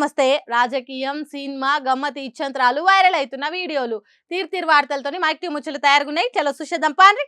నమస్తే. రాజకీయం, cinema, గమ్మతి ఇచ్చంత్రాలు viral అవుతున్న వీడియోలు తీరు వార్తలతోని మైక్టి ముచ్చలు తయారుగున్నాయి. చలో సుషేద్దాం పాండ్రి.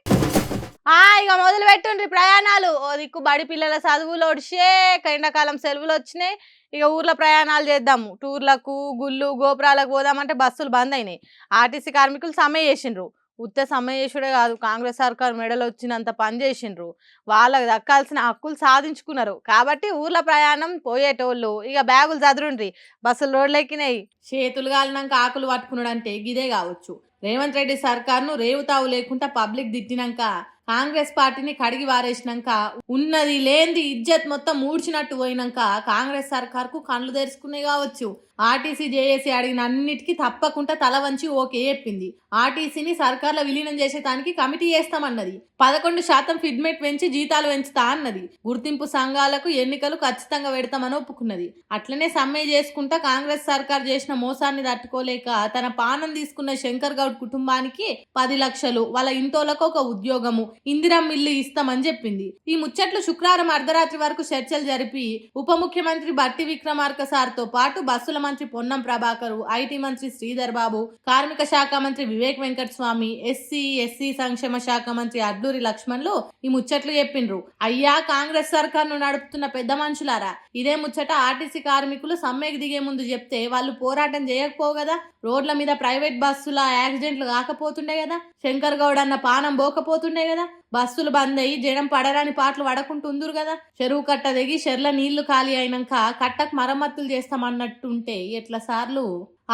ఇక మొదలు పెట్టుండ్రి ప్రయాణాలు. ఓ దిక్కు బడి పిల్లల చదువులు ఒడిసే, ఎండాకాలం సెలవులు వచ్చినాయి. ఇక ఊర్లో ప్రయాణాలు చేద్దాము, టూర్లకు గుళ్ళు గోపురాలకు పోదామంటే బస్సులు బంద్ అయినాయి. ఆర్టీసీ కార్మికులు సమ్మె చేసిండ్రు. ఉత్త సమ్మె చేసుడే కాదు, కాంగ్రెస్ సర్కారు మెడలు వచ్చినంత పని చేసిండ్రు. వాళ్ళకి దక్కాల్సిన హక్కులు సాధించుకున్నారు. కాబట్టి ఊర్ల ప్రయాణం పోయేటోళ్ళు ఇక బ్యాగులు చదురుండ్రి. బస్సులు రోడ్లెక్కినాయి. చేతులు కాలినాక ఆకులు పట్టుకున్నాడు అంటే గిదే కావచ్చు. రేవంత్ రెడ్డి సర్కార్ను రేవుతావు లేకుండా పబ్లిక్ తిట్టినాక, కాంగ్రెస్ పార్టీని కడిగి వారేసినాక, ఉన్నది లేంది ఇజ్జత్ మొత్తం మూడ్చినట్టు పోయినాక కాంగ్రెస్ సర్కార్కు కళ్ళు తెరుచుకునే కావచ్చు. ఆర్టీసీ జేఏసీ అడిగిన అన్నిటికీ తప్పకుండా తల వంచి ఓకే చెప్పింది. ఆర్టీసీని సర్కార్లో విలీనం చేసేదానికి కమిటీ చేస్తామన్నది. 11% ఫిడ్మెంట్ పెంచి జీతాలు పెంచుతా అన్నది. గుర్తింపు సంఘాలకు ఎన్నికలు ఖచ్చితంగా పెడతామని ఒప్పుకున్నది. అట్లనే సమ్మె చేసుకుంటా కాంగ్రెస్ సర్కార్ చేసిన మోసాన్ని తట్టుకోలేక తన పానం తీసుకున్న శంకర్ గౌడ్ కుటుంబానికి 10 లక్షలు, వాళ్ళ ఇంటోలకు ఒక ఉద్యోగము, ఇందిరమ్మ ఇల్లు ఇస్తామని చెప్పింది. ఈ ముచ్చట్లు శుక్రవారం అర్ధరాత్రి వరకు చర్చలు జరిపి ఉప ముఖ్యమంత్రి బట్టి విక్రమార్క సార్తో పాటు బస్సుల మంత్రి పొన్నం ప్రభాకర్, ఐటీ మంత్రి శ్రీధర్ బాబు, కార్మిక శాఖ మంత్రి వివేక్ వెంకట స్వామి, ఎస్సీ సంక్షేమ శాఖ మంత్రి అడ్లూరి లక్ష్మణ్లు ఈ ముచ్చట్లు చెప్పిండ్రు. అయ్యా కాంగ్రెస్ సర్కార్ను నడుపుతున్న పెద్ద మనుషులారా, ఇదే ముచ్చట ఆర్టీసీ కార్మికులు సమ్మెకు దిగే ముందు చెప్తే వాళ్ళు పోరాటం చేయకపోవు కదా. రోడ్ల మీద ప్రైవేట్ బస్సుల యాక్సిడెంట్లు కాకపోతుండే కదా. శంకర్ గౌడ్ అన్న పానం పోకపోతుండే కదా. బస్సులు బంద్ అయ్యి జనం పడరాని పాటలు పడకుంటుందురు కదా. చెరువు కట్ట దిగి చెర్ల నీళ్లు ఖాళీ అయినాక కట్టకు మరమ్మతులు చేస్తామన్నట్టుంటే ఎట్లా సార్లు.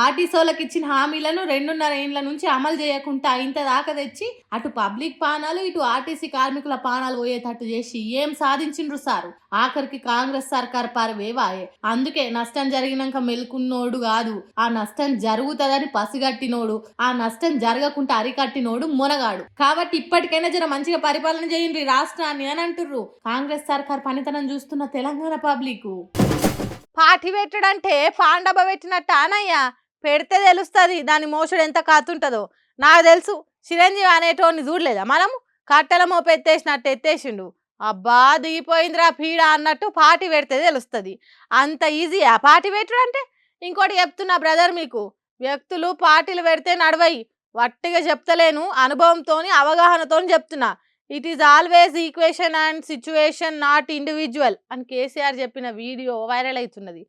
ఆర్టీసీలకు ఇచ్చిన హామీలను 2.5 ఏళ్ల నుంచి అమలు చేయకుండా ఇంత దాకా తెచ్చి అటు పబ్లిక్ పానాలు ఇటు ఆర్టీసీ కార్మికుల పానాలు పోయేటట్టు చేసి ఏం సాధించిండ్రు సారు. ఆఖరికి కాంగ్రెస్ సర్కార్ పరవేవాయే. అందుకే నష్టం జరిగినాక మెలుకున్నోడు కాదు, ఆ నష్టం జరుగుతుందని పసిగట్టినోడు, ఆ నష్టం జరగకుండా అరికట్టినోడు మొనగాడు. కాబట్టి ఇప్పటికైనా జర మంచిగా పరిపాలన చేయండి రాష్ట్రాన్ని అని అంటుర్రు కాంగ్రెస్ సర్కార్ పనితనం చూస్తున్న తెలంగాణ పబ్లిక్. పార్టీ పెట్టడంటే పాండబ పెట్టినట్టు అనయ్యా, పెడితే తెలుస్తుంది దాని మోసడు ఎంత కాతుంటుందో. నాకు తెలుసు, చిరంజీవి అనేటోని చూడలేదా మనము, కట్టెల మోపు ఎత్తేసినట్టు ఎత్తేసిండు. అబ్బా దిగిపోయిందిరా పీడ అన్నట్టు పార్టీ పెడితే తెలుస్తుంది. అంత ఈజీ ఆ పార్టీ పెట్టుడు అంటే. ఇంకోటి చెప్తున్నా బ్రదర్, మీకు వ్యక్తులు పార్టీలు పెడితే నడవయి. వట్టిగా చెప్తలేను, అనుభవంతోని అవగాహనతోని చెప్తున్నా. It is always equation and situation, not individual అని కేసీఆర్ చెప్పిన వీడియో వైరల్ అవుతున్నది.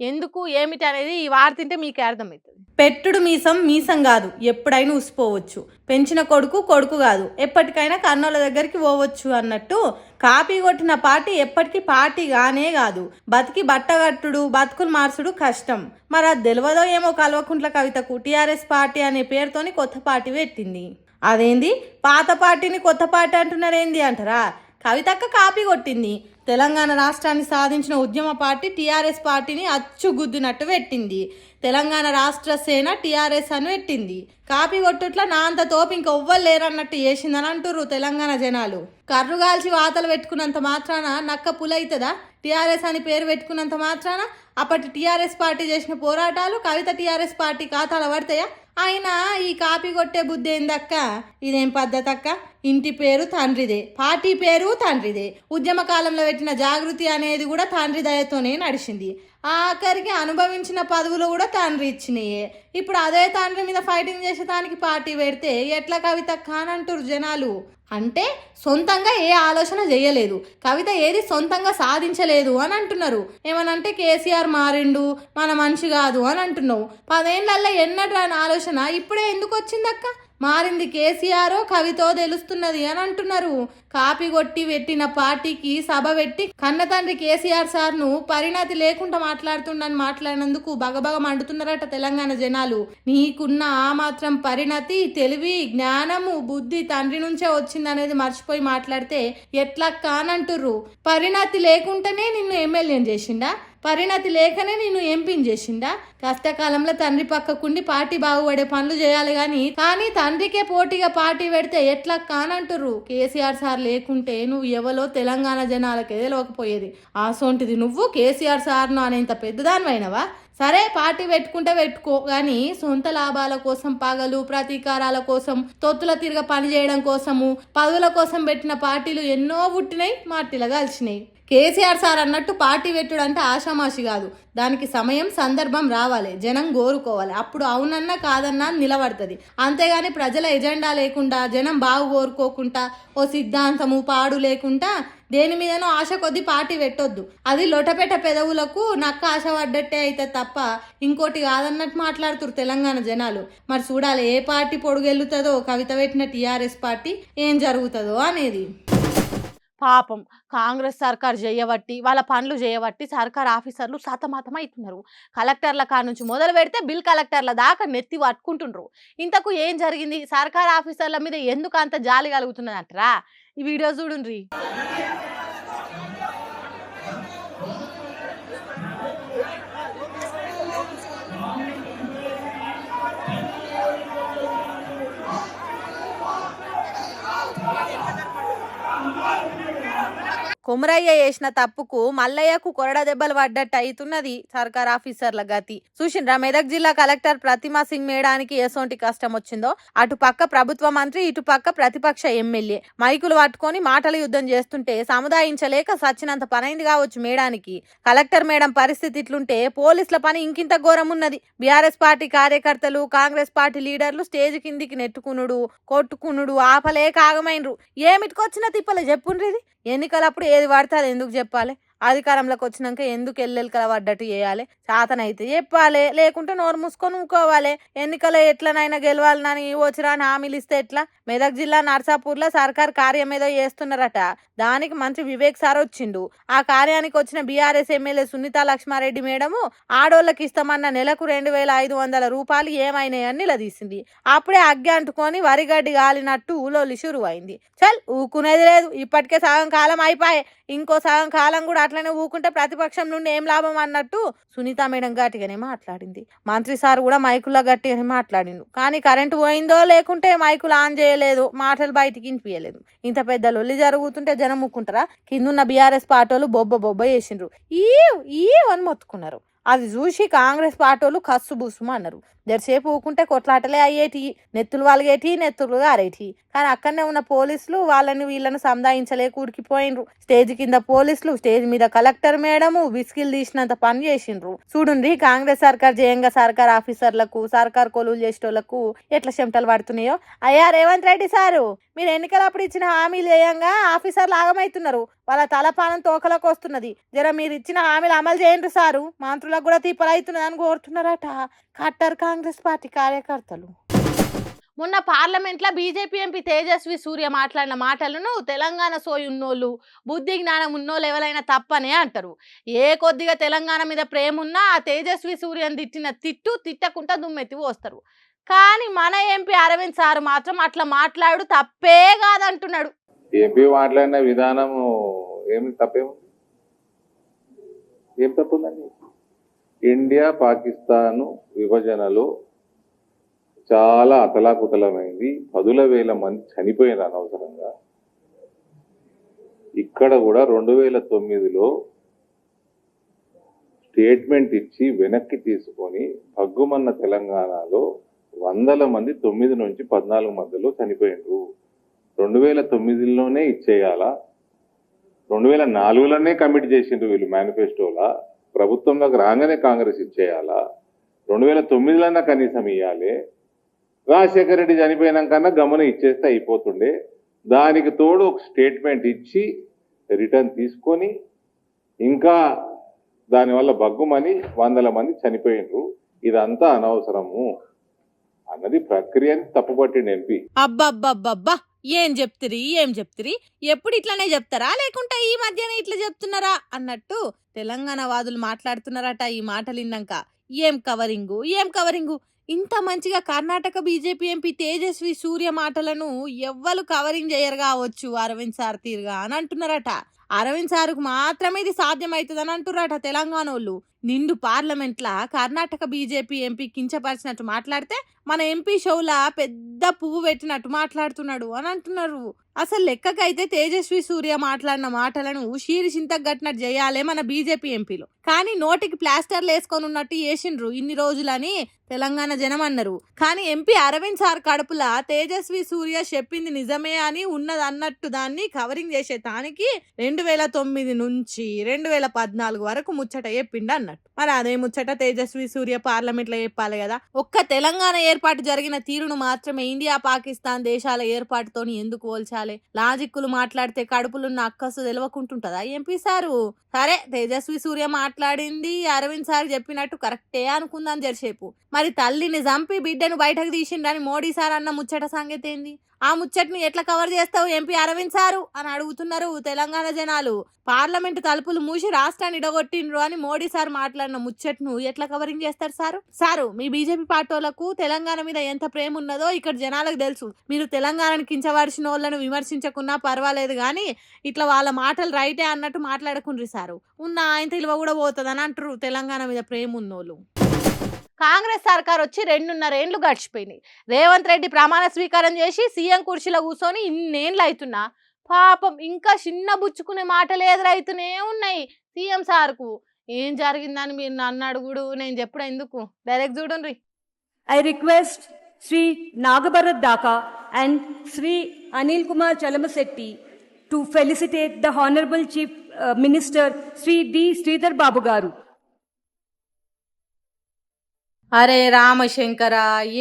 ఎందుకు ఏమిటి అనేది ఈ వార్తింటే మీకు అర్థమవుతుంది. పెట్టుడు మీసం మీసం కాదు, ఎప్పుడైనా ఉసిపోవచ్చు. పెంచిన కొడుకు కొడుకు కాదు, ఎప్పటికైనా కన్నోళ్ళ దగ్గరికి పోవచ్చు అన్నట్టు కాపీ కొట్టిన పార్టీ ఎప్పటికీ పార్టీ గానే కాదు. బతికి బట్టగట్టుడు, బతుకులు మార్చుడు కష్టం. మరి అది తెలియదో ఏమో కల్వకుంట్ల కవితకు టీఆర్ఎస్ పార్టీ అనే పేరుతోని కొత్త పార్టీ పెట్టింది. అదేంది పాత పార్టీని కొత్త పార్టీ అంటున్నారేంది అంటారా. కవితక్క కాపీ కొట్టింది. తెలంగాణ రాష్ట్రాన్ని సాధించిన ఉద్యమ పార్టీ టీఆర్ఎస్ పార్టీని అచ్చుగుద్దినట్టు పెట్టింది. తెలంగాణ రాష్ట్ర సేన టీఆర్ఎస్ అని పెట్టింది. కాపీ కొట్టుట్లా నా అంత తోపు ఇంకొవ్వరు లేరన్నట్టు చేసిందని అంటుర్రు తెలంగాణ జనాలు. కర్రుగాల్చి వాతలు పెట్టుకున్నంత మాత్రాన నక్క పులైతుందా? టీఆర్ఎస్ అని పేరు పెట్టుకున్నంత మాత్రాన అప్పటి టీఆర్ఎస్ పార్టీ చేసిన పోరాటాలు కవిత టీఆర్ఎస్ పార్టీ ఖాతాలో పడతాయా? అయినా ఈ కాపీ కొట్టే బుద్ధి ఏందక్క? ఇదేం పద్ధతి అక్క? ఇంటి పేరు తండ్రిదే, పార్టీ పేరు తండ్రిదే. ఉద్యమ కాలంలో పెట్టిన జాగృతి అనేది కూడా తండ్రి దయతోనే నడిచింది. ఆఖరికి అనుభవించిన పదవులు కూడా తండ్రి ఇచ్చినాయే. ఇప్పుడు అదే తండ్రి మీద ఫైటింగ్ చేసేదానికి పార్టీ పెడితే ఎట్లా కవిత కానంటారు జనాలు. అంటే సొంతంగా ఏ ఆలోచన చేయలేదు, కవిత ఏది సొంతంగా సాధించలేదు అని అంటున్నారు. ఏమనంటే కేసీఆర్ మారిండు, మన మనిషి కాదు అని అంటున్నావు. 10 ఏళ్ళల్లో ఎన్నడూ రాని ఆలోచన ఇప్పుడే ఎందుకు వచ్చిందక్క? మారింది కేసీఆర్ కవితో తెలుస్తున్నది అని అంటున్నారు. కాపీ కొట్టి పెట్టిన పార్టీకి సభ పెట్టి కన్న తండ్రి కేసీఆర్ సార్ను పరిణతి లేకుండా మాట్లాడుతుండని మాట్లాడినందుకు బగబగ మండుతున్నారట తెలంగాణ జనాలు. నీకున్న ఆ మాత్రం పరిణతి, తెలివి, జ్ఞానము, బుద్ధి తండ్రి నుంచే వచ్చిందనేది మర్చిపోయి మాట్లాడితే ఎట్లా కానంటుర్రు. పరిణతి లేకుండానే నిన్ను ఎమ్మెల్యేని చేసిండా? పరిణతి లేకనే నేను ఎంపీని చేసిండా? కష్టకాలంలో తండ్రి పక్కకుండి పార్టీ బాగుపడే పనులు చేయాలి కానీ తండ్రికే పోటీగా పార్టీ పెడితే ఎట్లా కానంటుర్రు. కేసీఆర్ సార్ లేకుంటే నువ్వు ఎవలో తెలంగాణ జనాలకే తెలియకపోయేది. ఆసోంటిది నువ్వు కేసీఆర్ సార్ను అనేంత పెద్దదానివైనవా? సరే పార్టీ పెట్టుకుంటే పెట్టుకో, కానీ సొంత లాభాల కోసం, పగలు ప్రతీకారాల కోసం, తొత్తుల తిరగ పని చేయడం కోసము, పదవుల కోసం పెట్టిన పార్టీలు ఎన్నో పుట్టినాయి, మాటిలా కలిసినాయి. కేసీఆర్ సార్ అన్నట్టు పార్టీ పెట్టుడు అంటే ఆషామాషి కాదు. దానికి సమయం సందర్భం రావాలి, జనం కోరుకోవాలి. అప్పుడు అవునన్నా కాదన్నా నిలబడుతుంది. అంతేగాని ప్రజల ఎజెండా లేకుండా, జనం బాగు కోరుకోకుండా, ఓ సిద్ధాంతము పాడు లేకుండా దేని మీదనో ఆశ కొద్దీ పార్టీ పెట్టొద్దు. అది లొటపెట పెదవులకు నక్క ఆశ పడ్డట్టే అయితే తప్ప ఇంకోటి కాదన్నట్టు మాట్లాడుతున్నారు తెలంగాణ జనాలు. మరి చూడాలి ఏ పార్టీ పొడుగెళ్ళుతుందో, కవిత పెట్టిన టీఆర్ఎస్ పార్టీ ఏం జరుగుతుందో అనేది. పాపం కాంగ్రెస్ సర్కార్ చేయబట్టి, వాళ్ళ పనులు చేయబట్టి సర్కార్ ఆఫీసర్లు సతమతం అవుతున్నారు. కలెక్టర్ల కాడ నుంచి మొదలు పెడితే బిల్ కలెక్టర్ల దాకా నెత్తి పట్టుకుంటుండ్రు. ఇంతకు ఏం జరిగింది, సర్కార్ ఆఫీసర్ల మీద ఎందుకు అంత జాలి కలుగుతున్నది అంటారా? ఈ వీడియో చూడుండ్రి. కొమరయ్య చేసిన తప్పుకు మల్లయ్యకు కొరడ దెబ్బలు పడ్డట్టు అవుతున్నది సర్కార్ ఆఫీసర్ల గతి. చూసిండ్రా మెదక్ జిల్లా కలెక్టర్ ప్రతిమా సింగ్ మేడానికి ఎసోంటి కష్టం వచ్చిందో. అటు పక్క ప్రభుత్వ మంత్రి, ఇటు పక్క ప్రతిపక్ష ఎమ్మెల్యే మైకులు పట్టుకొని మాటల యుద్ధం చేస్తుంటే సముదాయించలేక సచ్చినంత పనైంది కావచ్చు మేడానికి. కలెక్టర్ మేడం పరిస్థితి ఇట్లుంటే పోలీసుల పని ఇంకింత ఘోరం ఉన్నది. బీఆర్ఎస్ పార్టీ కార్యకర్తలు, కాంగ్రెస్ పార్టీ లీడర్లు స్టేజ్ కిందికి నెట్టుకునుడు, కొట్టుకునుడు ఆపలేక ఆగమైనరు. ఏమిటికొచ్చిన తిప్పలే చెప్పుండ్రిది. ఎన్నికలప్పుడు ఏది పడితే అది ఎందుకు చెప్పాలి? అధికారంలోకి వచ్చినాక ఎందుకు ఎల్లెలకల పడ్డట్టు చేయాలి? చేతనైతే చెప్పాలి, లేకుంటే నోరు మూసుకొని ఊకోవాలి. ఎన్నికలు ఎట్లనైనా గెలవాలని వచ్చిరాని హామీలు ఇస్తే ఎట్లా? మెదక్ జిల్లా నర్సాపూర్లో సర్కార్ కార్యం ఏదో చేస్తున్నారట. దానికి మంత్రి వివేక్ సార్ వచ్చిండు. ఆ కార్యానికి వచ్చిన BRS MLA Sunitha Laxma Reddy madam ఆడోళ్ళకి ఇస్తామన్న నెలకు 2500 రూపాయలు ఏమైనాయని నిలదీసింది. అప్పుడే అగ్గి అంటుకొని వరిగడ్డి గాలినట్టు ఊలోలి షురు అయింది. చల్ ఊకునేది లేదు. ఇప్పటికే సగం కాలం అయిపోయాయి, ఇంకో సగం కాలం కూడా అట్లనే ఊకుంటే ప్రతిపక్షం నుండి ఏం లాభం అన్నట్టు సునీత మేడం గట్టిగానే మాట్లాడింది. మంత్రి సార్ కూడా మైకుల్లో గట్టిగానే మాట్లాడిండు. కానీ కరెంటు పోయిందో లేకుంటే మైకులు ఆన్ చేయలేదు, మాటలు బయటికి వినిపించలేదు. ఇంత పెద్ద లొల్లి జరుగుతుంటే జనం ముక్కుంటారా? కిందున్న బీఆర్ఎస్ పార్టీలు బొబ్బ చేసిండ్రు. ఈ అని మొత్తుకున్నారు. అది చూసి కాంగ్రెస్ పార్టీలు కస్సు బుసుము అన్నారు. జరసేపు ఊకుంటే కొట్లాటలే అయ్యేటి, నెత్తులు వాలిగేటి, నెత్తులు గారేటి. కానీ అక్కడనే ఉన్న పోలీసులు వాళ్ళని వీళ్ళను సంధాయించలేక ఉడికిపోయినరు. స్టేజ్ కింద పోలీసులు, స్టేజ్ మీద కలెక్టర్ మేడము విసికిలు తీసినంత పని చేసిండ్రు. చూడుండ్రి కాంగ్రెస్ సర్కార్ జయంగా సర్కార్ ఆఫీసర్లకు, సర్కార్ కొలువులు చేసేటోళ్లకు ఎట్లా చెమటలు పడుతున్నాయో. అయ్యా రేవంత్ రెడ్డి సారు, మీరు ఎన్నికలప్పుడు ఇచ్చిన హామీలు చేయంగా ఆఫీసర్లు ఆగమవుతున్నారు. వాళ్ళ తలపానం తోకలకు వస్తున్నది. జర మీరు ఇచ్చిన హామీలు అమలు చేయండి సారు, మంత్రులకు కూడా తిప్పలవుతున్నది అని కోరుతున్నారట కట్టర్ కాంగ్రెస్ పార్టీ కార్యకర్తలు. మొన్న పార్లమెంట్లో బీజేపీ ఎంపీ తేజస్వి సూర్య మాట్లాడిన మాటలను తెలంగాణ సోయి ఉన్నోళ్ళు, బుద్ధి జ్ఞానం ఉన్నోళ్ళు ఎవరైనా తప్పనే అంటారు. ఏ కొద్దిగా తెలంగాణ మీద ప్రేమ ఉన్నా ఆ తేజస్వి సూర్యని తిట్టిన తిట్టకుండా దుమ్మెత్తి పోస్తారు. కానీ మన ఎంపీ అరవింద్ సార్ మాత్రం అట్లా మాట్లాడు తప్పే కాదంటున్నాడు. ఎంపీ మాట్లాడిన విధానం ఏమి తప్పేముంది? ఏం తప్పుందండి? ఇండియా పాకిస్తాన్ విభజనలో చాలా అతలాకుతలమైంది. 10,000 మంది చనిపోయిన అనవసరంగా. ఇక్కడ కూడా 2009లో స్టేట్మెంట్ ఇచ్చి వెనక్కి తీసుకొని భగ్గుమన్న తెలంగాణలో 100 మంది 9 నుంచి 14 మధ్యలో చనిపోయినరు. 2009లోనే ఇచ్చేయాలా? 2004లోనే కమిట్ చేసిండ్రు వీళ్ళు మేనిఫెస్టోలా. ప్రభుత్వంలోకి రాగానే కాంగ్రెస్ ఇచ్చేయాలా? 2009లోనే కనీసం ఇవ్వాలి. రాజశేఖర రెడ్డి చనిపోయినాకన్నా గమనం ఇచ్చేస్తే అయిపోతుండే. దానికి తోడు ఒక స్టేట్మెంట్ ఇచ్చి రిటర్న్ తీసుకొని ఇంకా దానివల్ల బగ్గుమని 100 మంది చనిపోయినరు. ఇదంతా అనవసరము అన్నది ప్రక్రియని తప్పుపట్టిండు ఎంపీ. అబ్బబ్బబ్బబ్బా, ఏం చెప్తిరి? ఎప్పుడు ఇట్లానే చెప్తారా, లేకుంటే ఈ మధ్యనే ఇట్లా చెప్తున్నారా అన్నట్టు తెలంగాణ వాదులు మాట్లాడుతున్నారట. ఈ మాటలు విన్నాక ఏం కవరింగు. ఇంత మంచిగా కర్ణాటక బీజేపీ ఎంపీ తేజస్వి సూర్య మాటలను ఎవ్వరు కవరింగ్ చేయరు కావచ్చు అరవింద్ సార్ తీరుగా అని అంటున్నారట. అరవింద్ సార్కు మాత్రమే ఇది సాధ్యమవుతుందని అంటున్నారట తెలంగాణ వాళ్ళు. నిండు పార్లమెంట్లా కర్ణాటక బీజేపీ ఎంపీ కించపరిచినట్టు మాట్లాడితే మన ఎంపీ షోలా పెద్ద పువ్వు పెట్టినట్టు మాట్లాడుతున్నాడు అని అంటున్నారు. అసలు లెక్కకైతే తేజస్వి సూర్య మాట్లాడిన మాటలను షీరిషింతకు గట్టినట్టు చేయాలే మన బీజేపీ ఎంపీలు. కానీ నోటికి ప్లాస్టర్లు వేసుకొని ఉన్నట్టు చేసిండ్రు ఇన్ని రోజులని తెలంగాణ జనం అన్నారు. కానీ ఎంపీ అరవింద్ సార్ కడుపులా తేజస్వి సూర్య చెప్పింది నిజమే అని ఉన్నది అన్నట్టు దాన్ని కవరింగ్ చేసే తానికి 2009 నుంచి 2014 వరకు ముచ్చట చెప్పిండు అన్నట్టు. మరి అదే ముచ్చట తేజస్వి సూర్య పార్లమెంట్ లో చెప్పాలి కదా. ఒక్క తెలంగాణ ఏర్పాటు జరిగిన తీరును మాత్రమే ఇండియా పాకిస్తాన్ దేశాల ఏర్పాటుతోని ఎందుకు పోల్చాలి? లాజిక్కులు మాట్లాడితే కడుపులున్న అక్కసు తెలవకుంటుంటదా ఎంపీ సారు? సరే, తేజస్వి సూర్య మాట్లాడింది అరవింద్ సార్ చెప్పినట్టు కరెక్టే అనుకుందాం జరసేపు. మరి తల్లిని చంపి బిడ్డను బయటకు తీసిండని మోడీ సార్ అన్న ముచ్చట సంగతి ఏంది? ఆ ముచ్చట్ని ఎట్లా కవర్ చేస్తావు ఎంపీ అరవింద్ సారు అని అడుగుతున్నారు తెలంగాణ జనాలు. పార్లమెంట్ తలుపులు మూసి రాష్ట్రాన్ని ఇడగొట్టిండ్రు అని మోడీ సార్ మాట్లాడిన ముచ్చట్ను ఎట్లా కవరింగ్ చేస్తారు సారు? మీ బీజేపీ పార్టీలకు తెలంగాణ మీద ఎంత ప్రేమ ఉన్నదో ఇక్కడ జనాలకు తెలుసు. మీరు తెలంగాణను కించవలసిన వాళ్ళను విమర్శించకున్నా పర్వాలేదు కానీ ఇట్లా వాళ్ళ మాటలు రైటే అన్నట్టు మాట్లాడకుండ్రి సారు. ఉన్న ఆయన విలువ కూడా పోతుందని అంటారు తెలంగాణ మీద ప్రేమ ఉన్నోళ్ళు. కాంగ్రెస్ సర్కార్ వచ్చి 2.5 ఏళ్ళు గడిచిపోయినాయి. రేవంత్ రెడ్డి ప్రమాణ స్వీకారం చేసి సీఎం కుర్చీలో కూర్చొని ఇన్నేళ్ళు అవుతున్నా పాపం ఇంకా చిన్న బుచ్చుకునే మాటలు ఎదురైతూనే ఉన్నాయి సీఎం సార్కు. ఏం జరిగిందని మీరు నన్ను అడుగుడు, నేను చెప్పుడు ఎందుకు, డైరెక్ట్ చూడండి. I request Sri Nagabharat Daka and Sri Anil Kumar Chalamassetti to felicitate the Honorable Chief Minister Sri D. Sridhar Babu Garu. అరే రామశంకర,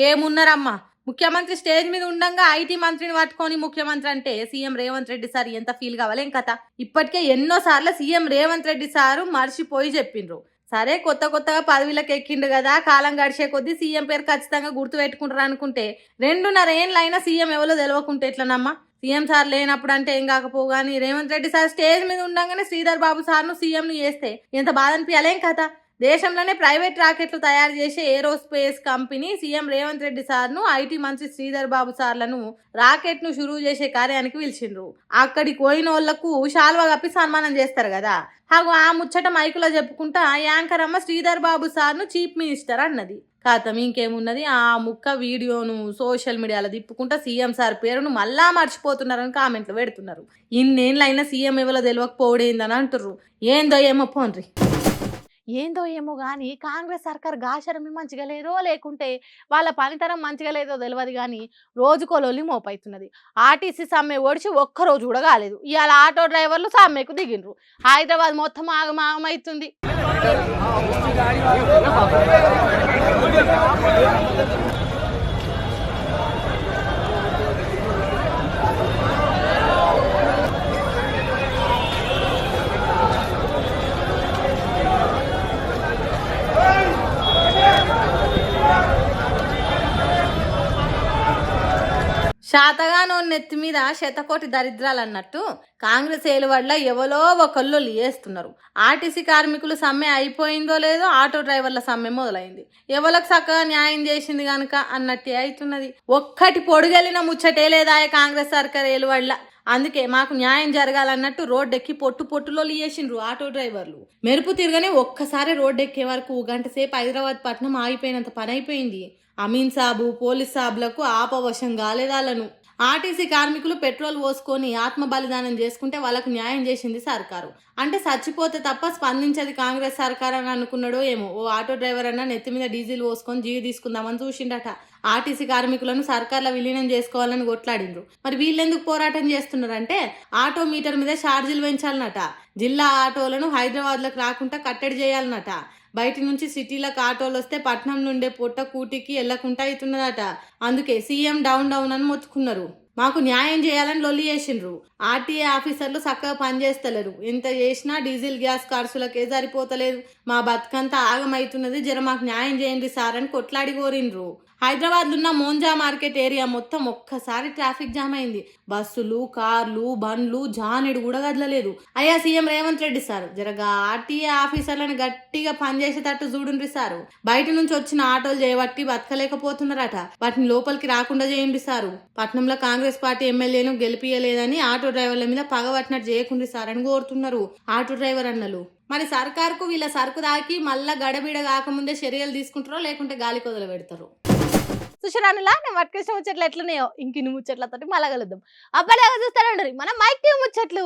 ఏమున్నారమ్మా, ముఖ్యమంత్రి స్టేజ్ మీద ఉండంగా ఐటీ మంత్రిని పట్టుకొని ముఖ్యమంత్రి అంటే సీఎం రేవంత్ రెడ్డి సార్ ఎంత ఫీల్ కావాలి ఏం కథ? ఇప్పటికే ఎన్నోసార్లు సీఎం రేవంత్ రెడ్డి సారు మర్చిపోయి చెప్పిండ్రు. సరే, కొత్తగా పదవిలకు ఎక్కిండు కదా, కాలం గడిచే కొద్దీ సీఎం పేరు ఖచ్చితంగా గుర్తు పెట్టుకుంటారు అనుకుంటే 2.5 ఏళ్ళైనా సీఎం ఎవరో తెలియకుంటే ఎట్లనమ్మా? సీఎం సార్ లేనప్పుడు అంటే ఏం కాకపోగాని రేవంత్ రెడ్డి సార్ స్టేజ్ మీద ఉండగానే శ్రీధర్ బాబు సార్ను సీఎంను చేస్తే ఎంత బాధ అనిపించాలేం కథ? దేశంలోనే ప్రైవేట్ రాకెట్లు తయారు చేసే aerospace company CM Revanth Reddy సార్ను ఐటీ మంత్రి శ్రీధర్ బాబు సార్లను రాకెట్ను షురూ చేసే కార్యానికి పిలిచిండ్రు. అక్కడికి పోయిన వాళ్లకు శాల్వా కప్పి సన్మానం చేస్తారు కదా. ఆ ముచ్చట మైకులో చెప్పుకుంటా యాంకర్ అమ్మ శ్రీధర్ బాబు సార్ను చీఫ్ మినిస్టర్ అన్నది. కాతం ఇంకేమున్నది, ఆ ముక్క వీడియోను సోషల్ మీడియాలో తిప్పుకుంటా సీఎం సార్ పేరును మళ్ళా మర్చిపోతున్నారని కామెంట్లు పెడుతున్నారు. ఇన్నేళ్ళైనా సీఎం ఎవరో తెలియకపోవడేందని అంటుర్రు. ఏందో ఏమో పోన్రి. ఏందో ఏమో కానీ కాంగ్రెస్ సర్కార్ గాశరమి మంచిగా లేదో లేకుంటే వాళ్ళ పనితనం మంచిగా లేదో తెలియదు కానీ రోజుకో లొల్లి మోపైతున్నది. ఆర్టీసీ సమ్మె ఓడిచి ఒక్కరోజు కూడా కాలేదు. ఇవాళ ఆటో డ్రైవర్లు సమ్మెకు దిగిండ్రు. హైదరాబాద్ మొత్తం ఆగమాగమైతుంది. శాతగానో నెత్తి మీద శతకోటి దరిద్రాలు అన్నట్టు కాంగ్రెస్ ఏలు వల్ల ఎవరో ఒకళ్ళు లేస్తున్నారు. ఆర్టీసీ కార్మికులు సమ్మె అయిపోయిందో లేదో ఆటో డ్రైవర్ల సమ్మె మొదలైంది. ఎవరికి చక్కగా న్యాయం చేసింది కనుక అన్నట్టే అవుతున్నది. ఒక్కటి పొడుగెళ్ళిన ముచ్చటే లేదా కాంగ్రెస్ సర్కార్ ఏలు వల్ల. అందుకే మాకు న్యాయం జరగాలన్నట్టు రోడ్డెక్కి పొట్టులో చేసిండ్రు ఆటో డ్రైవర్లు. మెరుపు తిరగనే ఒక్కసారి రోడ్డెక్కే వరకు గంట సేపు హైదరాబాద్ పట్నం ఆగిపోయినంత పని అయిపోయింది. అమీన్ సాబు పోలీస్ సాబులకు ఆపవశం కాలేదాలను. ఆర్టీసీ కార్మికులు పెట్రోల్ పోసుకొని ఆత్మ బలిదానం చేసుకుంటే వాళ్ళకు న్యాయం చేసింది సర్కారు. అంటే చచ్చిపోతే తప్ప స్పందించేది కాంగ్రెస్ సర్కార్ అని అనుకున్నాడో ఏమో. ఓ ఆటో డ్రైవర్ అన్న నెత్తి మీద డీజిల్ పోసుకొని జీవి తీసుకుందామని చూసిండట. ఆర్టీసీ కార్మికులను సర్కార్లో విలీనం చేసుకోవాలని కొట్లాడిండ్రు. మరి వీళ్ళెందుకు పోరాటం చేస్తున్నారంటే ఆటో మీటర్ మీద ఛార్జీలు పెంచాలన్నట. జిల్లా ఆటోలను హైదరాబాద్లకు రాకుండా కట్టడి చేయాలన్నట. బయట నుంచి సిటీలకు ఆటోలు వస్తే పట్నం నుండే పొట్ట కూటికి వెళ్లకుండా అవుతున్నదట. అందుకే సీఎం డౌన్ అని మొత్తుకున్నారు. మాకు న్యాయం చేయాలని లొల్లి చేసిండ్రు. ఆర్టీఏ ఆఫీసర్లు చక్కగా పనిచేస్తలేరు. ఎంత చేసినా డీజిల్ గ్యాస్ ఖర్చులకే సరిపోతలేదు. మా బతుకంతా ఆగమైతున్నది, జర మాకు న్యాయం చేయండి సార్ అని కొట్లాడి కోరిండ్రు. హైదరాబాద్లో ఉన్న మోంజా మార్కెట్ ఏరియా మొత్తం ఒక్కసారి ట్రాఫిక్ జామ్ అయింది. బస్సులు, కార్లు, బండ్లు జానెడు కూడా కదలలేదు. అయ్యా సీఎం రేవంత్ రెడ్డి సార్, జరగా ఆర్టీఏ ఆఫీసర్లను గట్టిగా పనిచేసేటట్టు చూడండి సారు. బయట నుంచి వచ్చిన ఆటోలు చేయబట్టి బతకలేకపోతున్నారట. వాటిని లోపలికి రాకుండా చేయండి సారు. పట్నంలో కాంగ్రెస్ పార్టీ ఎమ్మెల్యేను గెలిపియలేదని ఆటో డ్రైవర్ల మీద పగబట్టినట్టు చేయకుండి సార్ అని కోరుతున్నారు ఆటో డ్రైవర్ అన్నలు. మరి సర్కార్కు వీళ్ళ సరుకు దాకి మళ్ళా గడబిడ కాకముందే చర్యలు తీసుకుంటారో లేకుంటే గాలి కొదలు పెడతారు. సుషరానులా నేను పట్టుకొచ్చిన ముచ్చట్లు ఎట్లున్నాయో ఇంకిన్ని ముచ్చట్లతోటి మళ్ళా కలుద్దాం. అప్పటిదాకా చూస్తానే ఉండరు మన మైక్ టీవీ ముచ్చట్లు.